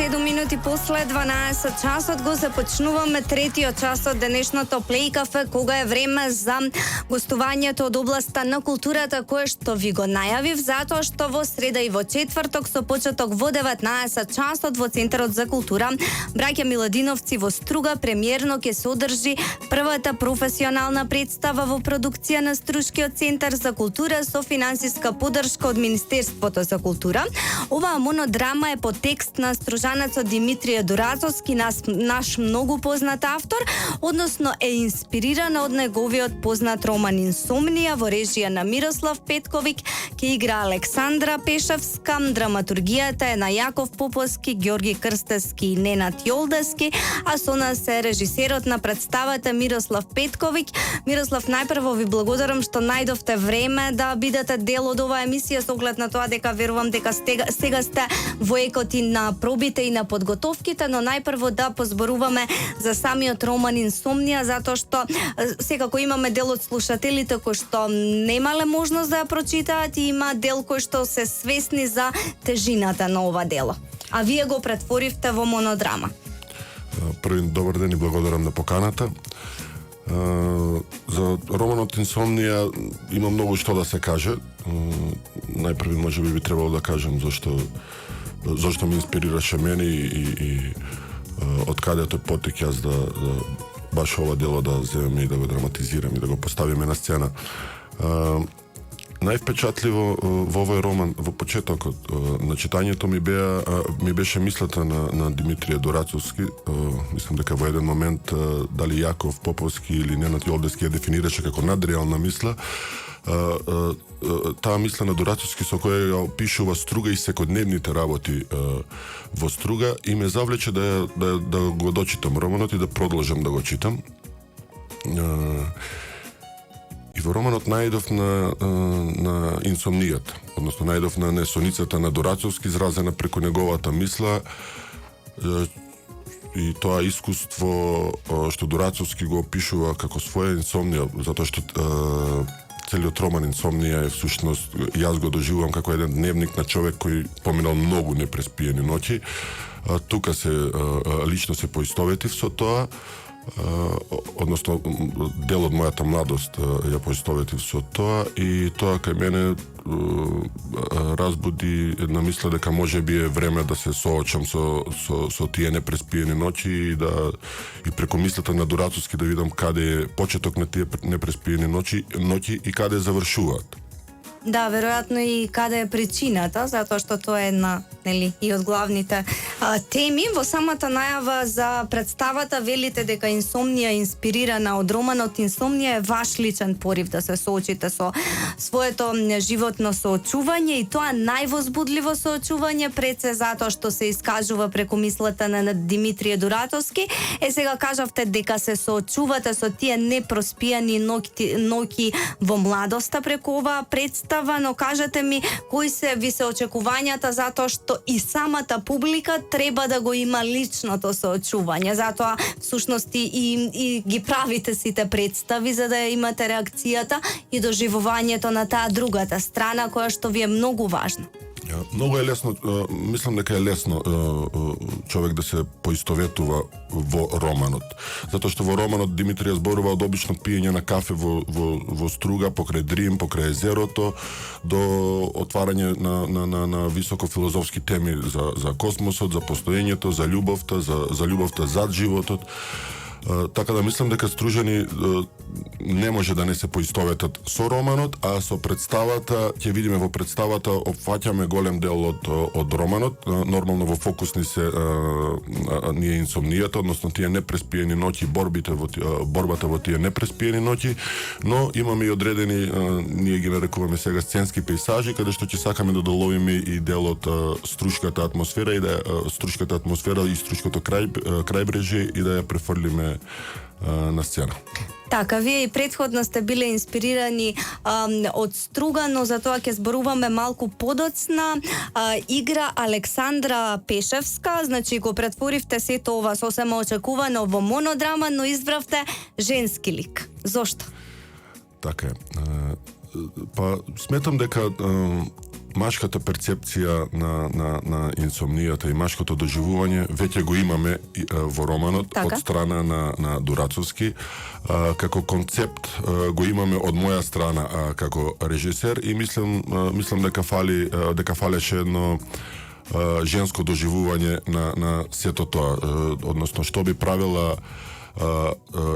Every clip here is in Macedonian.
7 минути после 12 часот го започнуваме третиот час од денешното Плей кафе, кога е време за гостувањето од областа на културата, кое што ви го најавив, затоа што во среда и во четврток со почеток во 19 часот во Центарот за култура Браќа Миладиновци во Струга премиерно ќе се одржи првата професионална представа во продукција на Струшкиот центар за култура со финансиска поддршка од Министерството за култура. Оваа монодрама е по текст на стружанецот Димитрije Дурацовски, наш многу познат автор, односно е инспирирана од неговиот познат роман Инсомнија во режија на Мирослав Петковиќ, ќе игра Александра Пешевска, драматургијата е на Јаков Поповски, Ѓорги Крстевски и Ненад Јолдески, а со нас е режисерот на представата Мирослав Петковиќ. Мирослав, најпрво ви благодарам што најдовте време да бидете дел од оваа емисија, со оглед на тоа дека верувам дека сега сте во екот и на пробите и на подготовките, но најпрво да позборуваме за самиот роман Инсомнија, затоа што секако имаме дел од слушателите кои што немале можност да ја прочитаат и има дел кои што се свесни за тежината на ова дело. А вие го претворивте во монодрама. Први добар ден и благодарам на поканата. За романот Инсомнија има многу што да се каже. Најпрви можеби би требало да кажам зашто ме инспирираше мене и од каде тој потек јас да баш ова дело да земеме и да го драматизирам и да го поставиме на сцена. Највпечатливо во овој роман во почетокот на читањето ми беше мислата на Димитрije Дурацовски. Мислам дека во еден момент дали Јаков Поповски или Ненад Јолдески ја дефинираше како надреална мисла. Таа мисла на Дурацовски со која ја опишува Струга и секојдневните работи во Струга и ме завлече да го дочитам романот и да продолжам да го читам. И во романот најдов на инсомнијата, односно најдов на несоницата на Дурацовски изразена преку неговата мисла и тоа искуство што Дурацовски го опишува како своја инсомнија, затоа што целиот роман Инсомнија е всушност, јас го доживувам како еден дневник на човек кој поминал многу непреспиени ноќи. Тука лично се поистоветив со тоа, односно дел од мојата младост ја поистоветив со тоа и тоа кај мене разбуди една мисла дека може би е време да се соочам со тие непреспиени ноќи и преку мислата на Дурацовски да видам каде е почеток на тие непреспиени ноќи и каде завршуваат. Да, веројатно и каде е причината, затоа што тоа е една, и од главните теми. Во самата најава за представата велите дека Инсомнија е инспирирана од романот Инсомнија е ваш личен порив да се соочите со своето животно соочување и тоа највозбудливо соочување пред се затоа што се искажува преку мислата на Димитрije Дурацовски. Сега кажавте дека се соочувате со тие непроспијани ноќи во младоста преку оваа представа, но кажете ми кои ви се очекувањата, затоа што и самата публика треба да го има личното соочување, затоа всушност и ги правите сите представи за да имате реакцијата и доживувањето на таа другата страна која што ви е многу важна. Многу е лесно, мислам дека е лесно човек да се поистоветува во романот. Затоа што во романот Димитрije зборува од обично пиење на кафе во Струга, покрај Дрим, покрај езерото, до отварање на високо филозофски теми за космосот, за постоењето, за љубовта зад животот. Така да мислам дека стружани не може да не се поистоветат со романот, а со представата, ќе видиме во представата опфаќаме голем дел од романот. Нормално во фокус ни се ние инсомнијата, односно тие непреспиени ноќи, борбата во тие непреспиени ноќи, но имаме и одредени, ние ги нарекуваме сега сценски пейсажи, каде што ќе сакаме да доловиме и дел од струшката атмосфера и струшкото крајбрежје и да ја префрлиме на сцена. Така, вие и претходно сте биле инспирирани од Струга, но за тоа ќе зборуваме малку подоцна. Игра Александра Пешевска, значи го претворивте сето ова сосема очекувано во монодрама, но избравте женски лик. Зошто? Така е. Па сметам дека машката перцепција на инсомнијата и машкото доживување веќе го имаме во романот Така. од страна на Дурацовски. Како концепт го имаме од моја страна како режисер и мислам дека фалеше едно женско доживување на сето тоа, односно што би правила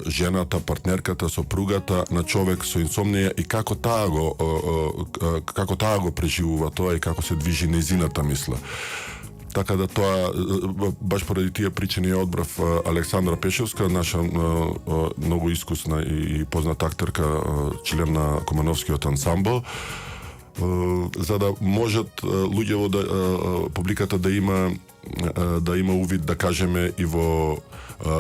жената, партнерката, сопругата на човек со инсомнија и како таа го преживува тоа и како се движи незината мисла. Така да тоа, баш поради тие причини ја одбрав Александра Пешевска, наша многу искусна и позната актерка, член на Кумановскиот ансамбл, за да можат луѓето публиката да има увид, да кажеме, и во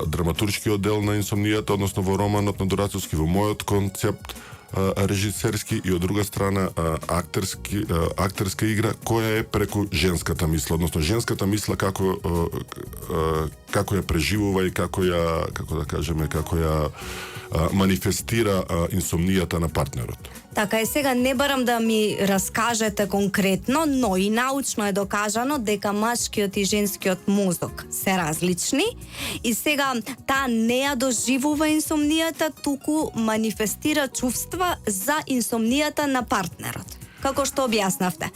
драматуршкиот дел на инсомнијата, односно во романот на Дурацовски, во мојот концепт режисерски и од друга страна актерска игра која е преку женската мисла, односно женската мисла како ја преживува и како ја манифестира инсомнијата на партнерот. Така е, сега не барам да ми раскажете конкретно, но и научно е докажано дека машкиот и женскиот мозок се различни и сега таа не ја доживува инсомнијата, туку манифестира чувства за инсомнијата на партнерот. Како што објаснавте.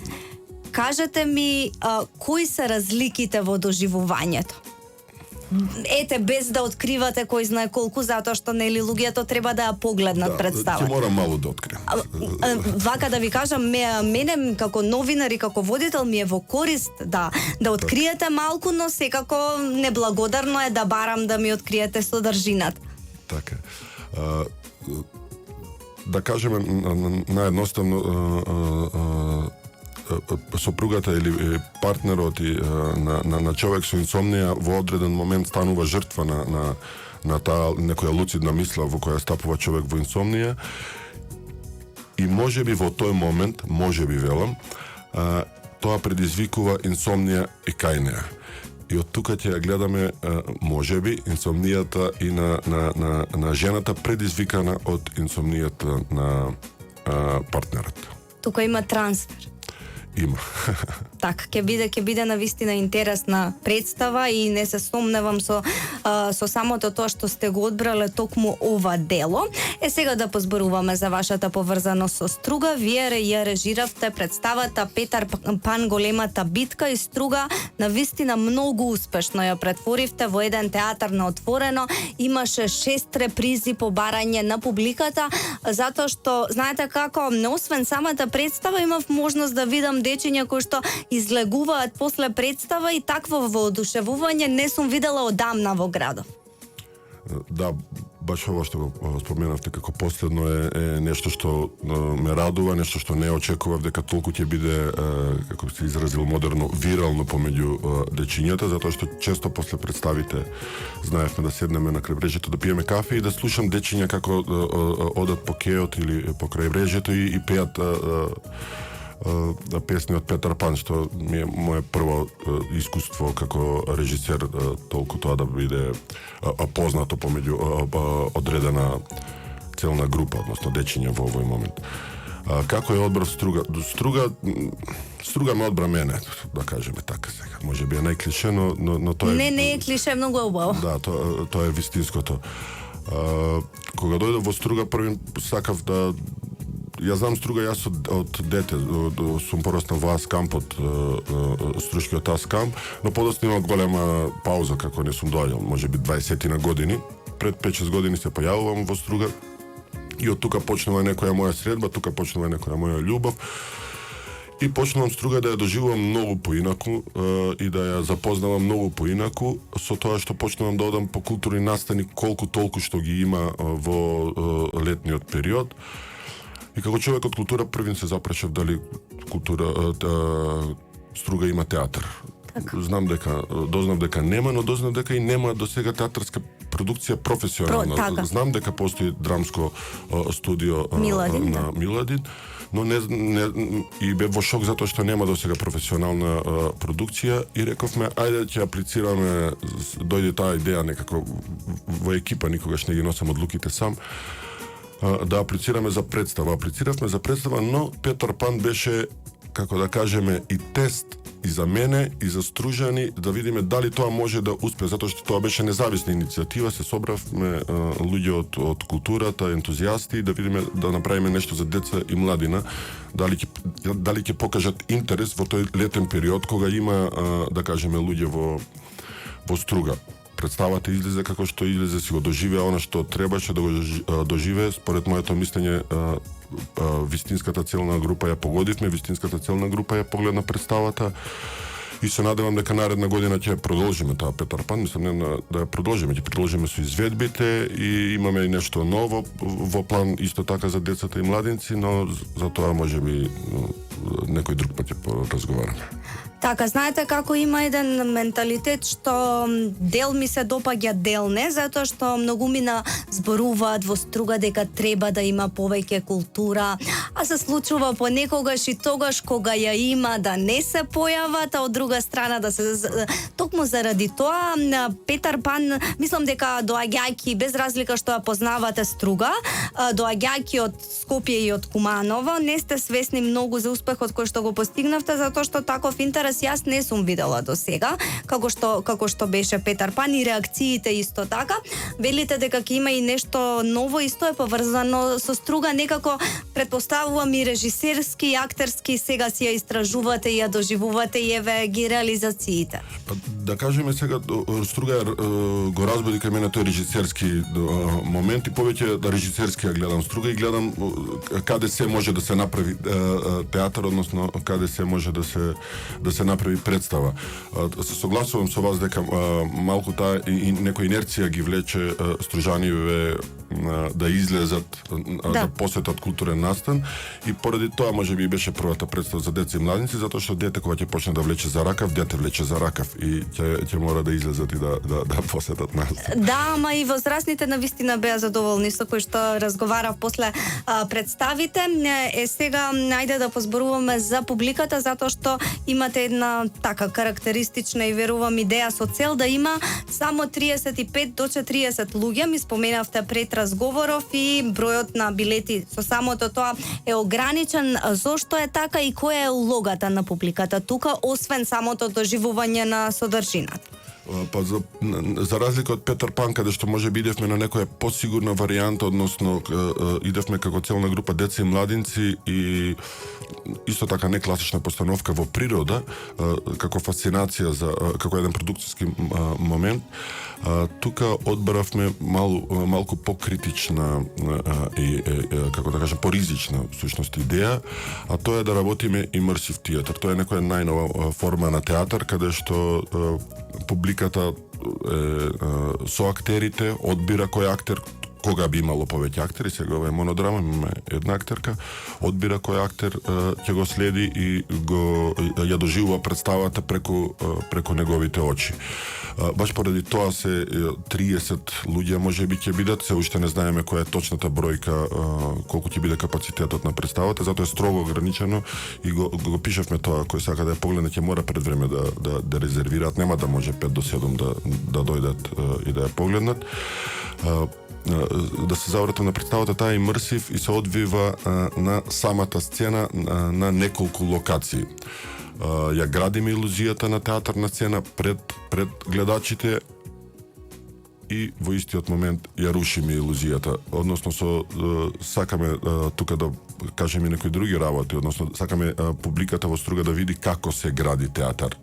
Кажете ми, кои се разликите во доживувањето? Ете, без да откривате кој знае колку, затоа што нели луѓето треба да ја погледнат представата. Ќе морам мало да открием. Вака да ви кажам, мене како новинар и како водител ми е во корист да откриете малку, но секако неблагодарно е да барам да ми откриете содржината. Така. Да кажеме наедноставно, сопругата или партнерот на човек со инсомнија во одреден момент станува жртва на таа некоја луцидна мисла во која стапува човек во инсомнија и можеби во тој момент, велам, тоа предизвикува инсомнија и кај неа. И од тука ќе ја гледаме можеби инсомнијата и на жената предизвикана од инсомнијата на партнерот. Тука има трансфер. Има. Така, ќе биде навистина интересна представа и не се сомневам со самото тоа што сте го одбрале токму ова дело. Сега да позборуваме за вашата поврзаност со Струга. Вие ја режиравте представата Петар Пан големата битка и Струга навистина многу успешно ја претворивте во еден театар на отворено. Имаше 6 репризи по барање на публиката, затоа што знаете како, освен самата представа имав можност да видам дечиња кои што излегуваат после представа и такво воодушевување не сум видела одамна во градов. Да, баш ова што го споменавте како последно е нешто што ме радува, нешто што не очекував дека толку ќе биде, како се изразил модерно, вирално помеѓу дечињата, затоа што често после представите знаевме да седнеме на крајбрежјето да пиеме кафе и да слушам дечиња како одат по кеот или по крајбрежјето и пеат песни од Петар Пан, што ми е моје прво искуство како режисер, толку тоа да биде познато помеѓу одредена целна група, односно дечиња во овој момент. Како е одбрав Струга? Струга ме одбра мене, да кажеме така сега. Може би е најклише, но тоа е... Не е клише, многу убаво. Да, тоа е вистинското. Кога дојдов во Струга, први сакав да... Ја знам Струга, јас од дете, сум пораснал во Аскампот, Струшкиот Аскамп, но подоцна имам голема пауза како не сум доаѓал, може би 20 на години. Пред 5-6 години се појавувам во Струга и од тука почнува некоја моја средба, тука почнува некоја моја љубов. И почнувам Струга да ја доживувам многу поинаку и да ја запознавам многу поинаку со тоа што почнувам да одам по културни настани колку толку што ги има во летниот период. И како човек од култура првин се запрашав дали Струга има театар. Така. Дознав дека нема, но дознав дека и нема до сега театарска продукција професионална. Така. Знам дека постои драмско студио на Миладин, но не и бев во шок затоа што нема до сега професионална продукција и рековме ајде ќе аплицираме, дојде таа идеја некако во екипа, никогаш не ги носам одлуките сам. Да аплицираме за представа. Аплициравме за представа, но Петар Пан беше како да кажеме, и тест и за мене, и за Стружани, да видиме дали тоа може да успее, затоа што тоа беше независна иницијатива, се собравме луѓе од културата, ентузијасти, да видиме, да направиме нешто за деца и младина, дали ќе покажат интерес во тој летен период, кога има, да кажеме, луѓе во Струга. Представата излезе како што излезе, си го доживеа она што требаше да го доживее. Според моето мислење, вистинската целна група ја погодивме, вистинската целна група ја погледна представата и се надевам дека наредна година ќе продолжиме таа Петар Пан, мислам не да ја продолжиме, ќе продолжиме со изведбите и имаме и нешто ново во план исто така за децата и младинци, но за тоа можеби некој друг пат ќе поразговараме. Така, знаете како има еден менталитет што дел ми се допаѓа, дел не, затоа што многумина зборуваат во Струга дека треба да има повеќе култура, а се случува понекогаш и тогаш кога ја има да не се појават, а од друга страна да се токму заради тоа Петар Пан, мислам дека доаѓајќи без разлика што ја познавате Струга, доаѓајќи од Скопје и од Куманово, не сте свесни многу за успехот кој што го постигнавте, затоа што таков интерес јас не сум видела до сега, како што беше Петар Пан и реакциите исто така. Велите дека ќе има и нешто ново, исто е поврзано со Струга, некако претпоставувам и режисерски, и актерски, сега си ја истражувате и ја доживувате и еве ги реализациите. Да кажеме сега, Струга го разбуди кај мене тој режисерски момент и повеќе да режисерски ја гледам Струга и гледам каде се може да се направи театар, односно каде се може да се направи представа. Се согласувам со вас дека малку таа и некоја инерција ги влече стружаниве да излезат, да посетат културен настан и поради тоа можеби беше првата представа за деца и младинци, затоа што дете кога ќе почне да влече за ракав, дете влече за ракав и ќе мора да излезат и да посетат настан. Да, ама и возрастните навистина беа задоволни со кои што разговарав после представите. Сега најде да позборуваме за публиката, затоа што имате една така карактеристична и верувам идеја со цел да има само 35 до 40 луѓе. Ми споменавте пред разговоров и бројот на билети со самото тоа е ограничен. Зошто е така и која е улогата на публиката тука, освен самото доживување на содржината? Па за разлика од Петар Пан, каде што може би идевме на некоја посигурна варијанта, односно идевме како целна група деца и младинци и исто така не класична постановка во природа, како фасцинација како еден продукцијски момент, тука одбаравме малку покритична и како да кажам поризична всушност идеја, а тоа е да работиме имерсив театар. Тоа е некоја најнова форма на театар каде што публиката со актерите одбира кој актер, кога би имало повеќе актери, сега ова е монодрама, имаме една актерка, одбира кој актер ќе го следи и ја доживува представата преку неговите очи. Баш поради тоа се 30 луѓе можеби ќе бидат, се уште не знаеме која е точната бројка, колку ќе биде капацитетот на представата, затоа е строго ограничено и го пишевме тоа, кој сака да ја погледне ќе мора пред време да резервираат, нема да може 5 до 7 да дојдат и да ја погледнат. Да се завратам на представата, таа е имерсив и се одвива на самата сцена на неколку локации. Ја градиме илузијата на театарна сцена пред гледачите и во истиот момент ја рушиме илузијата. Односно сакаме тука да кажеме некои други работи, односно сакаме публиката во Струга да види како се гради театар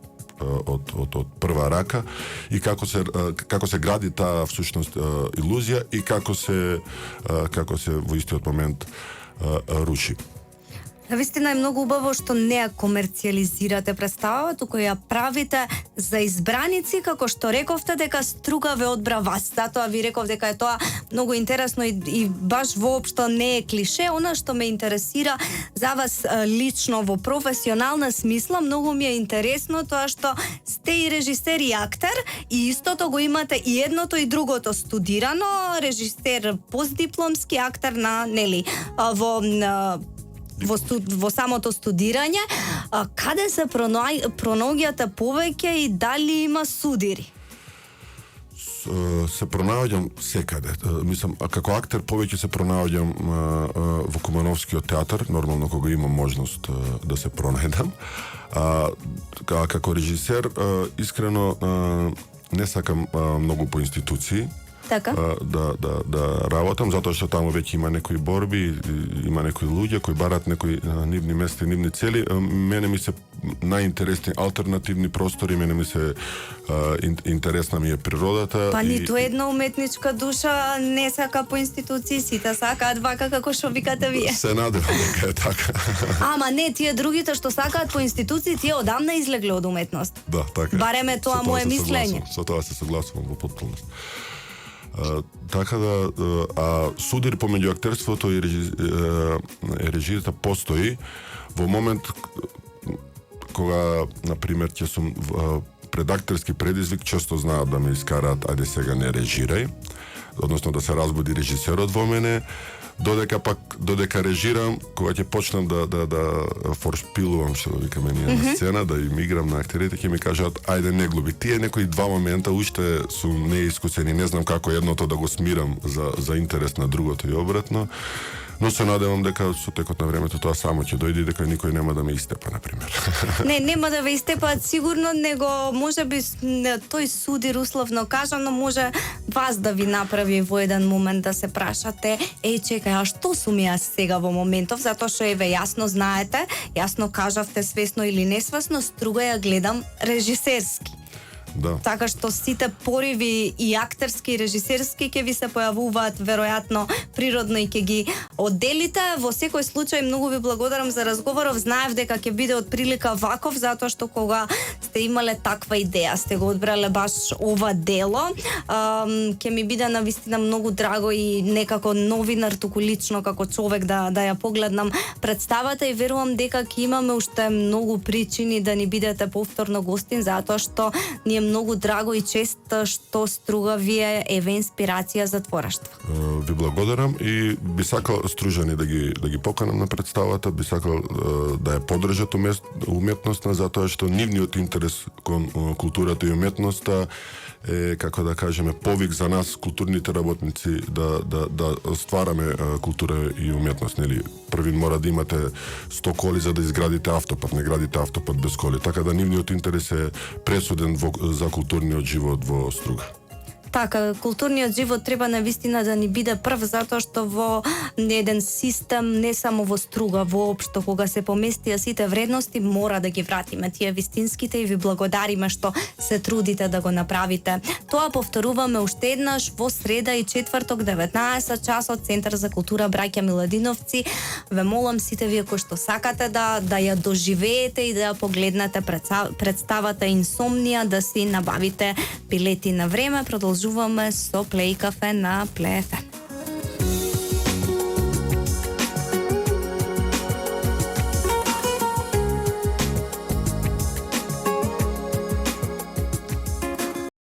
од прва рака и како се гради таа всушност илузија и како се во истиот момент руши. Навистина е многу убаво што не ја комерцијализирате представава, туку ја правите за избраници, како што рековте дека Струга ве одбра вас. Затоа ви реков дека е тоа многу интересно и баш воопшто не е клише. Она што ме интересира за вас лично во професионална смисла, многу ми е интересно тоа што сте и режисер и актер и истото го имате и едното и другото студирано, режисер постдипломски, актер на во самото студирање, каде се пронаоѓате повеќе и дали има судири? се пронаоѓам секаде. Мислам, како актер повеќе се пронаоѓам во Кумановскиот театар, нормално кога имам можност да се пронајдам. Како режисер, искрено не сакам многу по институции. Така? Да работам, затоа што таму веќе има некои борби, има некои луѓе кои барат некои нивни места и нивни цели. Мене ми се најинтересни алтернативни простори, мене ми се интересна ми е природата. Па ниту една уметничка душа не сака по институции, сите сакаат вака како што викате вие. Се надевам дека е така. Ама не, тие другите што сакаат по институции, тие одамна излегле од уметност. Да, така. Барем е тоа мое мислење. Со тоа се согласувам во потполност. Така да, судир помеѓу актерството и режијата постои во момент кога, например, ќе сум пред актерски предизвик, често знаат да ме искараат, ајде сега не режирај, односно да се разбуди режисерот во мене, додека режирам, кога ќе почнам да форшпилувам, што викаме ние на сцена, да им играм на актерите, ќе ми кажат, ајде не глуби. Тие некои два момента уште сум неискусени, не знам како едното да го смирам за интерес на другото и обратно. Но се надевам дека со текот на времето тоа само ќе дојде, дека никој нема да ме истепа, например. Не, нема да ве истепаат сигурно, него можеби тој судир условно кажано може вас да ви направи во еден момент да се прашате, чекај, а што сум јас сега во моментов, затоа што еве јасно знаете, јасно кажавте свесно или несвесно, струга ја гледам режисерски. Да. Така што сите пориви и актерски и режисерски ќе ви се појавуваат веројатно природно и ќе ги одделите. Во секој случај многу ви благодарам за разговоров. Знаев дека ќе биде од прилика ваков затоа што кога сте имале таква идеја, сте го одбрале баш ова дело, ќе ми биде навистина многу драго и некако новинар туку лично како човек да ја погледнам представата и верувам дека ќе имаме уште многу причини да ни бидете повторно гостин затоа што ни е многу драго и чест што Струга вие еве инспирација за твораштво. Ви благодарам и би сакал стружани да ги поканам на представата, би сакал да ја поддржат уметноста затоа што нивниот интерес кон културата и уметноста е, како да кажеме, повик за нас, културните работници, да ствараме култура и уметност. Нели? Први мора да имате 100 коли за да изградите автопат, не градите автопат без коли. Така да нивниот интерес е пресуден за културниот живот во Струга. Така, културниот живот треба навистина да ни биде прв, затоа што во еден систем, не само во Струга, воопшто, кога се поместија сите вредности, мора да ги вратиме тие вистинските и ви благодариме што се трудите да го направите. Тоа повторуваме уште еднаш во среда и четврток, 19 часот, Центар за култура Браќа Миладиновци. Ве молам сите вие кои што сакате да ја доживеете и да ја погледнете представата Инсомнија, да си набавите билети на време. Продолжуваме со Плей Кафе на Плей ФМ.